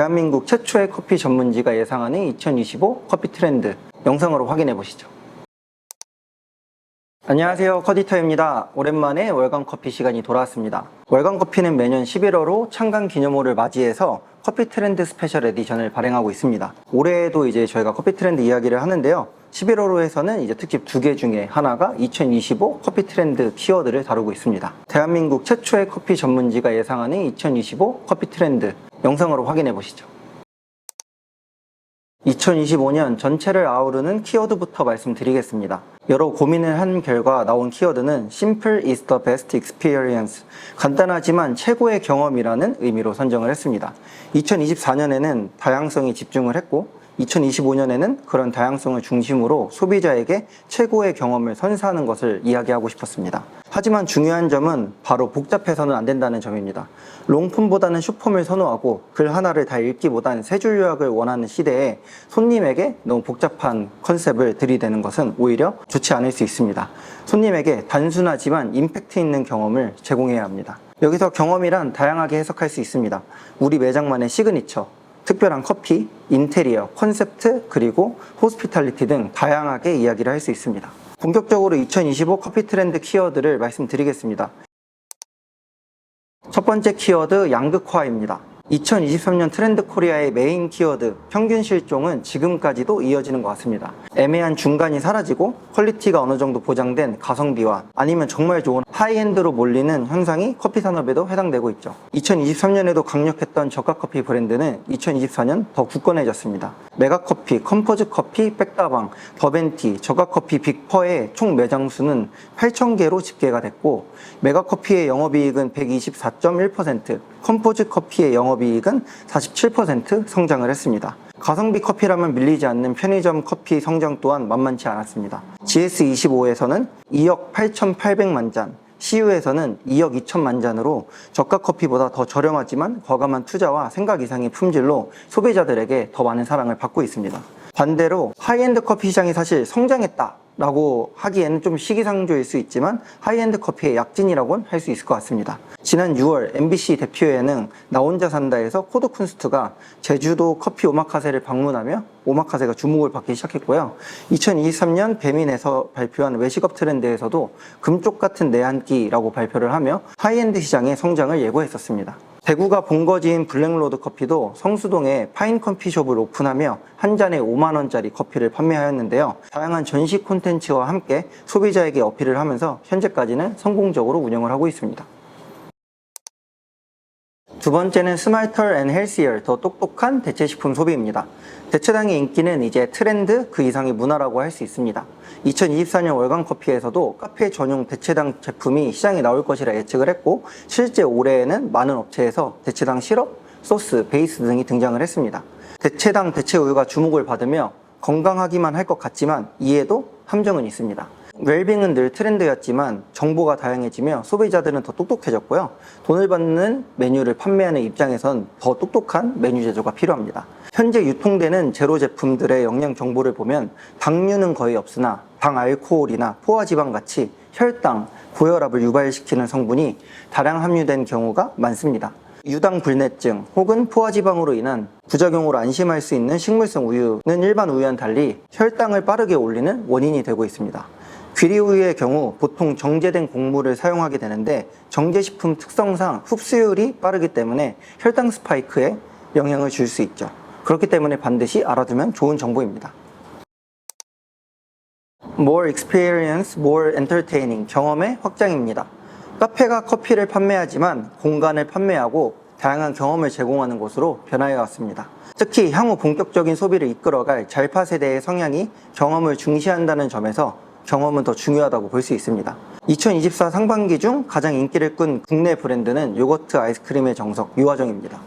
대한민국 최초의 커피 전문지가 예상하는 2025 커피 트렌드 영상으로 확인해 보시죠. 안녕하세요, 커디터입니다. 오랜만에 월간 커피 시간이 돌아왔습니다. 월간 커피는 매년 11월호 창간 기념호를 맞이해서 커피 트렌드 스페셜 에디션을 발행하고 있습니다. 올해에도 이제 저희가 커피 트렌드 이야기를 하는데요. 11월호에서는 이제 특집 2개 중에 하나가 2025 커피 트렌드 키워드를 다루고 있습니다. 대한민국 최초의 커피 전문지가 예상하는 2025 커피 트렌드 영상으로 확인해 보시죠. 2025년 전체를 아우르는 키워드부터 말씀드리겠습니다. 여러 고민을 한 결과 나온 키워드는 Simple is the best experience, 간단하지만 최고의 경험이라는 의미로 선정을 했습니다. 2024년에는 다양성에 집중을 했고 2025년에는 그런 다양성을 중심으로 소비자에게 최고의 경험을 선사하는 것을 이야기하고 싶었습니다. 하지만 중요한 점은 바로 복잡해서는 안 된다는 점입니다. 롱폼보다는 숏폼을 선호하고 글 하나를 다 읽기보단 세 줄 요약을 원하는 시대에 손님에게 너무 복잡한 컨셉을 들이대는 것은 오히려 좋지 않을 수 있습니다. 손님에게 단순하지만 임팩트 있는 경험을 제공해야 합니다. 여기서 경험이란 다양하게 해석할 수 있습니다. 우리 매장만의 시그니처, 특별한 커피, 인테리어, 컨셉트, 그리고 호스피탈리티 등 다양하게 이야기를 할 수 있습니다. 본격적으로 2025 커피 트렌드 키워드를 말씀드리겠습니다. 첫 번째 키워드, 양극화입니다. 2023년 트렌드 코리아의 메인 키워드, 평균 실종은 지금까지도 이어지는 것 같습니다. 애매한 중간이 사라지고 퀄리티가 어느 정도 보장된 가성비와 아니면 정말 좋은 하이엔드로 몰리는 현상이 커피 산업에도 해당되고 있죠. 2023년에도 강력했던 저가 커피 브랜드는 2024년 더 굳건해졌습니다. 메가커피, 컴포즈 커피, 백다방, 더벤티, 저가 커피 빅퍼의 총 매장 수는 8,000개로 집계가 됐고 메가커피의 영업이익은 124.1%, 컴포즈 커피의 영업이익은 47% 성장을 했습니다. 가성비 커피라면 밀리지 않는 편의점 커피 성장 또한 만만치 않았습니다. GS25에서는 2억 8,800만 잔, CU에서는 2억 2천만 잔으로 저가 커피보다 더 저렴하지만 과감한 투자와 생각 이상의 품질로 소비자들에게 더 많은 사랑을 받고 있습니다. 반대로 하이엔드 커피 시장이 사실 성장했다 라고 하기에는 좀 시기상조일 수 있지만 하이엔드 커피의 약진이라고는 할 수 있을 것 같습니다. 지난 6월 MBC 대표 예능 나 혼자 산다에서 코드 쿤스트가 제주도 커피 오마카세를 방문하며 오마카세가 주목을 받기 시작했고요. 2023년 배민에서 발표한 외식업 트렌드에서도 금쪽 같은 내 한 끼라고 발표를 하며 하이엔드 시장의 성장을 예고했었습니다. 대구가 본거지인 블랙로드 커피도 성수동에 파인 커피숍을 오픈하며 한 잔에 5만원짜리 커피를 판매하였는데요. 다양한 전시 콘텐츠와 함께 소비자에게 어필을 하면서 현재까지는 성공적으로 운영을 하고 있습니다. 두 번째는 Smarter and Healthier, 더 똑똑한 대체식품 소비입니다. 대체당의 인기는 이제 트렌드 그 이상의 문화라고 할 수 있습니다. 2024년 월간 커피에서도 카페 전용 대체당 제품이 시장에 나올 것이라 예측을 했고 실제 올해에는 많은 업체에서 대체당 시럽, 소스, 베이스 등이 등장을 했습니다. 대체당, 대체우유가 주목을 받으며 건강하기만 할 것 같지만 이에도 함정은 있습니다. 웰빙은 늘 트렌드였지만 정보가 다양해지며 소비자들은 더 똑똑해졌고요. 돈을 받는 메뉴를 판매하는 입장에선 더 똑똑한 메뉴 제조가 필요합니다. 현재 유통되는 제로 제품들의 영양 정보를 보면 당류는 거의 없으나 당알코올이나 포화지방 같이 혈당, 고혈압을 유발시키는 성분이 다량 함유된 경우가 많습니다. 유당불내증 혹은 포화지방으로 인한 부작용으로 안심할 수 있는 식물성 우유는 일반 우유와는 달리 혈당을 빠르게 올리는 원인이 되고 있습니다. 귀리우유의 경우 보통 정제된 곡물을 사용하게 되는데 정제식품 특성상 흡수율이 빠르기 때문에 혈당 스파이크에 영향을 줄 수 있죠. 그렇기 때문에 반드시 알아두면 좋은 정보입니다. More experience, more entertaining, 경험의 확장입니다. 카페가 커피를 판매하지만 공간을 판매하고 다양한 경험을 제공하는 곳으로 변화해 왔습니다. 특히 향후 본격적인 소비를 이끌어갈 잘파 세대의 성향이 경험을 중시한다는 점에서 경험은 더 중요하다고 볼 수 있습니다. 2024 상반기 중 가장 인기를 끈 국내 브랜드는 요거트 아이스크림의 정석 유화정입니다.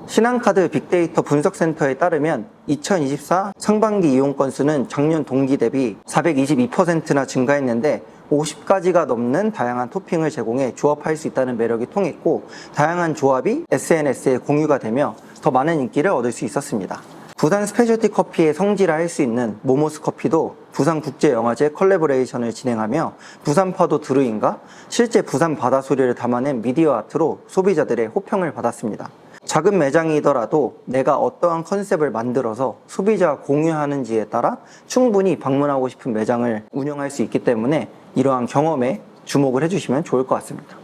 신한카드 빅데이터 분석센터에 따르면 2024 상반기 이용 건수는 작년 동기 대비 422%나 증가했는데 50가지가 넘는 다양한 토핑을 제공해 조합할 수 있다는 매력이 통했고 다양한 조합이 SNS에 공유가 되며 더 많은 인기를 얻을 수 있었습니다. 부산 스페셜티 커피의 성지라 할 수 있는 모모스 커피도 부산국제영화제 컬래버레이션을 진행하며 부산파도 드루인과 실제 부산 바다소리를 담아낸 미디어 아트로 소비자들의 호평을 받았습니다. 작은 매장이더라도 내가 어떠한 컨셉을 만들어서 소비자와 공유하는지에 따라 충분히 방문하고 싶은 매장을 운영할 수 있기 때문에 이러한 경험에 주목을 해주시면 좋을 것 같습니다.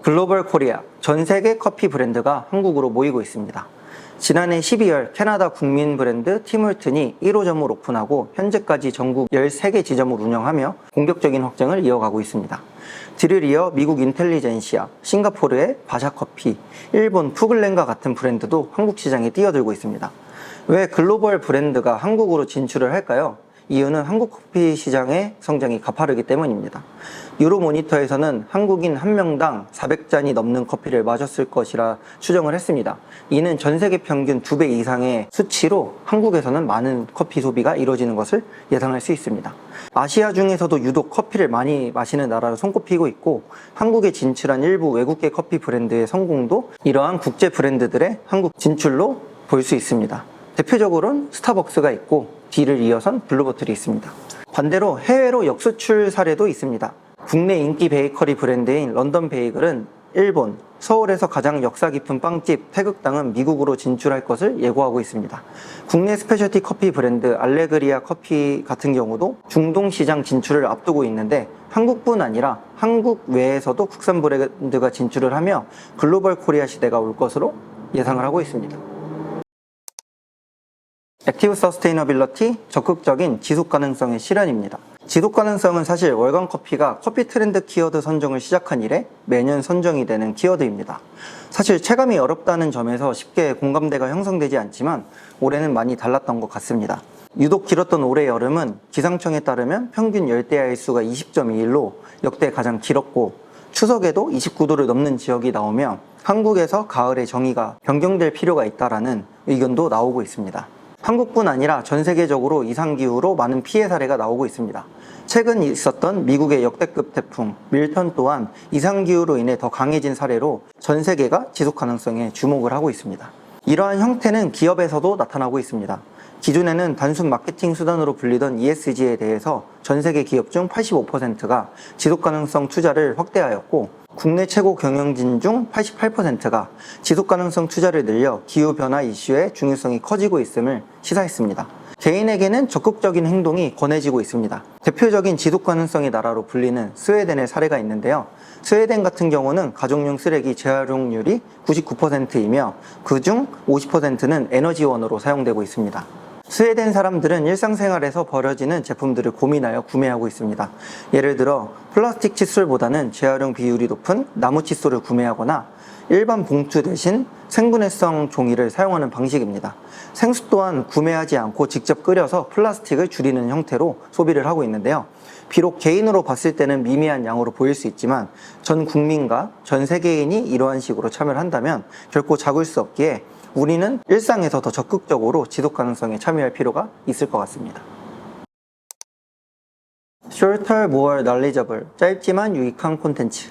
글로벌 코리아, 전 세계 커피 브랜드가 한국으로 모이고 있습니다. 지난해 12월 캐나다 국민 브랜드 팀홀튼이 1호점을 오픈하고 현재까지 전국 13개 지점을 운영하며 공격적인 확장을 이어가고 있습니다. 뒤를 이어 미국 인텔리젠시아, 싱가포르의 바샤커피, 일본 푸글렌과 같은 브랜드도 한국 시장에 뛰어들고 있습니다. 왜 글로벌 브랜드가 한국으로 진출을 할까요? 이유는 한국 커피 시장의 성장이 가파르기 때문입니다. 유로모니터에서는 한국인 1명당 400잔이 넘는 커피를 마셨을 것이라 추정을 했습니다. 이는 전 세계 평균 2배 이상의 수치로 한국에서는 많은 커피 소비가 이루어지는 것을 예상할 수 있습니다. 아시아 중에서도 유독 커피를 많이 마시는 나라로 손꼽히고 있고 한국에 진출한 일부 외국계 커피 브랜드의 성공도 이러한 국제 브랜드들의 한국 진출로 볼 수 있습니다. 대표적으로는 스타벅스가 있고 뒤를 이어선 블루보틀이 있습니다. 반대로 해외로 역수출 사례도 있습니다. 국내 인기 베이커리 브랜드인 런던 베이글은 일본, 서울에서 가장 역사 깊은 빵집 태극당은 미국으로 진출할 것을 예고하고 있습니다. 국내 스페셜티 커피 브랜드 알레그리아 커피 같은 경우도 중동 시장 진출을 앞두고 있는데 한국뿐 아니라 한국 외에서도 국산 브랜드가 진출을 하며 글로벌 코리아 시대가 올 것으로 예상을 하고 있습니다. 액티브 서스테이너빌리티, 적극적인 지속 가능성의 실현입니다. 지속 가능성은 사실 월간 커피가 커피 트렌드 키워드 선정을 시작한 이래 매년 선정이 되는 키워드입니다. 사실 체감이 어렵다는 점에서 쉽게 공감대가 형성되지 않지만 올해는 많이 달랐던 것 같습니다. 유독 길었던 올해 여름은 기상청에 따르면 평균 열대야 일수가 20.2일로 역대 가장 길었고 추석에도 29도를 넘는 지역이 나오며 한국에서 가을의 정의가 변경될 필요가 있다라는 의견도 나오고 있습니다. 한국뿐 아니라 전 세계적으로 이상기후로 많은 피해 사례가 나오고 있습니다. 최근 있었던 미국의 역대급 태풍 밀턴 또한 이상기후로 인해 더 강해진 사례로 전 세계가 지속 가능성에 주목을 하고 있습니다. 이러한 형태는 기업에서도 나타나고 있습니다. 기존에는 단순 마케팅 수단으로 불리던 ESG에 대해서 전 세계 기업 중 85%가 지속 가능성 투자를 확대하였고 국내 최고 경영진 중 88%가 지속 가능성 투자를 늘려 기후변화 이슈의 중요성이 커지고 있음을 시사했습니다. 개인에게는 적극적인 행동이 권해지고 있습니다. 대표적인 지속 가능성의 나라로 불리는 스웨덴의 사례가 있는데요. 스웨덴 같은 경우는 가정용 쓰레기 재활용률이 99%이며 그중 50%는 에너지원으로 사용되고 있습니다. 스웨덴 사람들은 일상생활에서 버려지는 제품들을 고민하여 구매하고 있습니다. 예를 들어 플라스틱 칫솔보다는 재활용 비율이 높은 나무 칫솔을 구매하거나 일반 봉투 대신 생분해성 종이를 사용하는 방식입니다. 생수 또한 구매하지 않고 직접 끓여서 플라스틱을 줄이는 형태로 소비를 하고 있는데요. 비록 개인으로 봤을 때는 미미한 양으로 보일 수 있지만 전 국민과 전 세계인이 이러한 식으로 참여를 한다면 결코 작을 수 없기에 우리는 일상에서 더 적극적으로 지속 가능성에 참여할 필요가 있을 것 같습니다. Shorter, more knowledgeable, 짧지만 유익한 콘텐츠.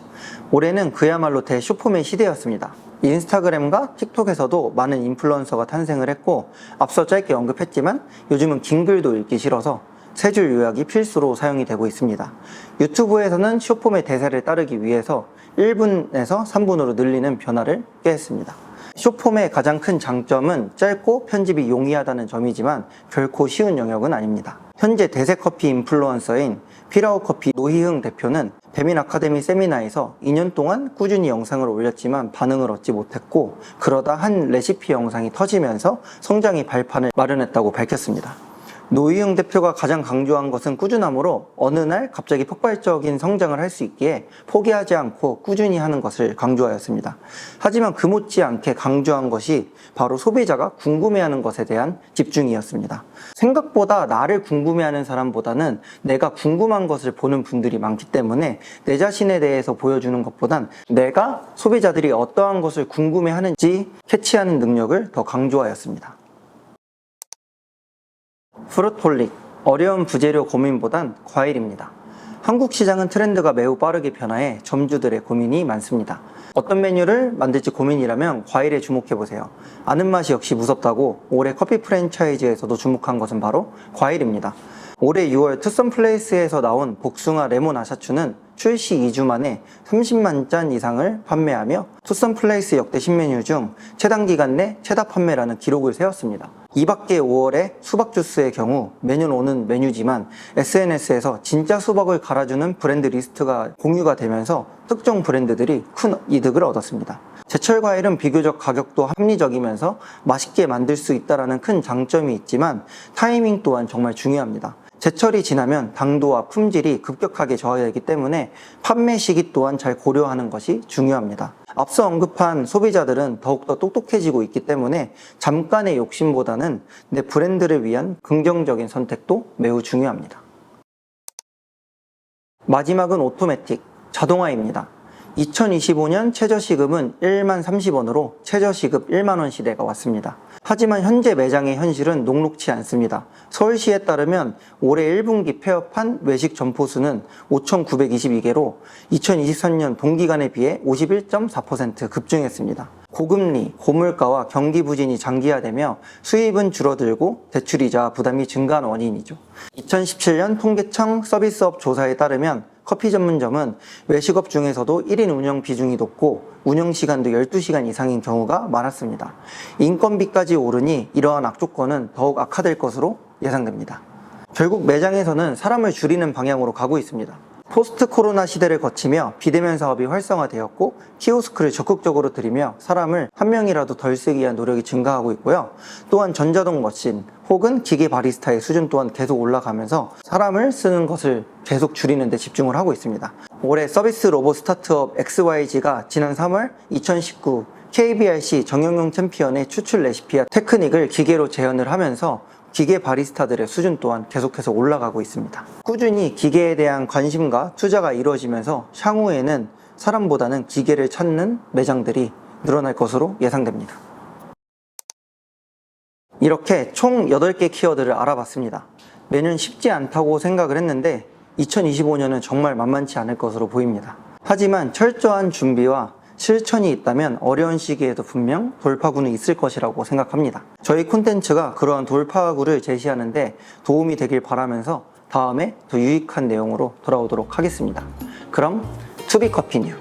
올해는 그야말로 대쇼폼의 시대였습니다. 인스타그램과 틱톡에서도 많은 인플루언서가 탄생을 했고 앞서 짧게 언급했지만 요즘은 긴 글도 읽기 싫어서 세 줄 요약이 필수로 사용이 되고 있습니다. 유튜브에서는 쇼폼의 대세를 따르기 위해서 1분에서 3분으로 늘리는 변화를 꾀했습니다. 쇼폼의 가장 큰 장점은 짧고 편집이 용이하다는 점이지만 결코 쉬운 영역은 아닙니다. 현재 대세 커피 인플루언서인 피라오커피 노희흥 대표는 배민 아카데미 세미나에서 2년 동안 꾸준히 영상을 올렸지만 반응을 얻지 못했고 그러다 한 레시피 영상이 터지면서 성장의 발판을 마련했다고 밝혔습니다. 노희흥 대표가 가장 강조한 것은 꾸준함으로 어느 날 갑자기 폭발적인 성장을 할 수 있기에 포기하지 않고 꾸준히 하는 것을 강조하였습니다. 하지만 그 못지않게 강조한 것이 바로 소비자가 궁금해하는 것에 대한 집중이었습니다. 생각보다 나를 궁금해하는 사람보다는 내가 궁금한 것을 보는 분들이 많기 때문에 내 자신에 대해서 보여주는 것보단 내가 소비자들이 어떠한 것을 궁금해하는지 캐치하는 능력을 더 강조하였습니다. 프루트홀릭, 어려운 부재료 고민보단 과일입니다. 한국 시장은 트렌드가 매우 빠르게 변화해 점주들의 고민이 많습니다. 어떤 메뉴를 만들지 고민이라면 과일에 주목해보세요. 아는 맛이 역시 무섭다고 올해 커피 프랜차이즈에서도 주목한 것은 바로 과일입니다. 올해 6월 투썸플레이스에서 나온 복숭아 레몬 아샤추는 출시 2주 만에 30만 잔 이상을 판매하며 투썸플레이스 역대 신메뉴 중 최단 기간 내 최다 판매라는 기록을 세웠습니다. 이 밖에 5월에 수박 주스의 경우 매년 오는 메뉴지만 SNS에서 진짜 수박을 갈아주는 브랜드 리스트가 공유가 되면서 특정 브랜드들이 큰 이득을 얻었습니다. 제철 과일은 비교적 가격도 합리적이면서 맛있게 만들 수 있다는 큰 장점이 있지만 타이밍 또한 정말 중요합니다. 제철이 지나면 당도와 품질이 급격하게 저하되기 때문에 판매 시기 또한 잘 고려하는 것이 중요합니다. 앞서 언급한 소비자들은 더욱더 똑똑해지고 있기 때문에 잠깐의 욕심보다는 내 브랜드를 위한 긍정적인 선택도 매우 중요합니다. 마지막은 오토매틱, 자동화입니다. 2025년 최저시급은 1만 30원으로 최저시급 1만원 시대가 왔습니다. 하지만 현재 매장의 현실은 녹록치 않습니다. 서울시에 따르면 올해 1분기 폐업한 외식 점포 수는 5,922개로 2023년 동기간에 비해 51.4% 급증했습니다. 고금리, 고물가와 경기 부진이 장기화되며 수입은 줄어들고 대출이자 부담이 증가한 원인이죠. 2017년 통계청 서비스업 조사에 따르면 커피 전문점은 외식업 중에서도 1인 운영 비중이 높고 운영 시간도 12시간 이상인 경우가 많았습니다. 인건비까지 오르니 이러한 악조건은 더욱 악화될 것으로 예상됩니다. 결국 매장에서는 사람을 줄이는 방향으로 가고 있습니다. 포스트 코로나 시대를 거치며 비대면 사업이 활성화되었고 키오스크를 적극적으로 들이며 사람을 한 명이라도 덜 쓰기 위한 노력이 증가하고 있고요. 또한 전자동 머신 혹은 기계 바리스타의 수준 또한 계속 올라가면서 사람을 쓰는 것을 계속 줄이는 데 집중을 하고 있습니다. 올해 서비스 로봇 스타트업 XYG가 지난 3월 2019 KBRC 정형용 챔피언의 추출 레시피와 테크닉을 기계로 재현을 하면서 기계 바리스타들의 수준 또한 계속해서 올라가고 있습니다. 꾸준히 기계에 대한 관심과 투자가 이루어지면서 향후에는 사람보다는 기계를 찾는 매장들이 늘어날 것으로 예상됩니다. 이렇게 총 8개 키워드를 알아봤습니다. 매년 쉽지 않다고 생각을 했는데 2025년은 정말 만만치 않을 것으로 보입니다. 하지만 철저한 준비와 실천이 있다면 어려운 시기에도 분명 돌파구는 있을 것이라고 생각합니다. 저희 콘텐츠가 그러한 돌파구를 제시하는데 도움이 되길 바라면서 다음에 더 유익한 내용으로 돌아오도록 하겠습니다. 그럼 투비 커피 뉴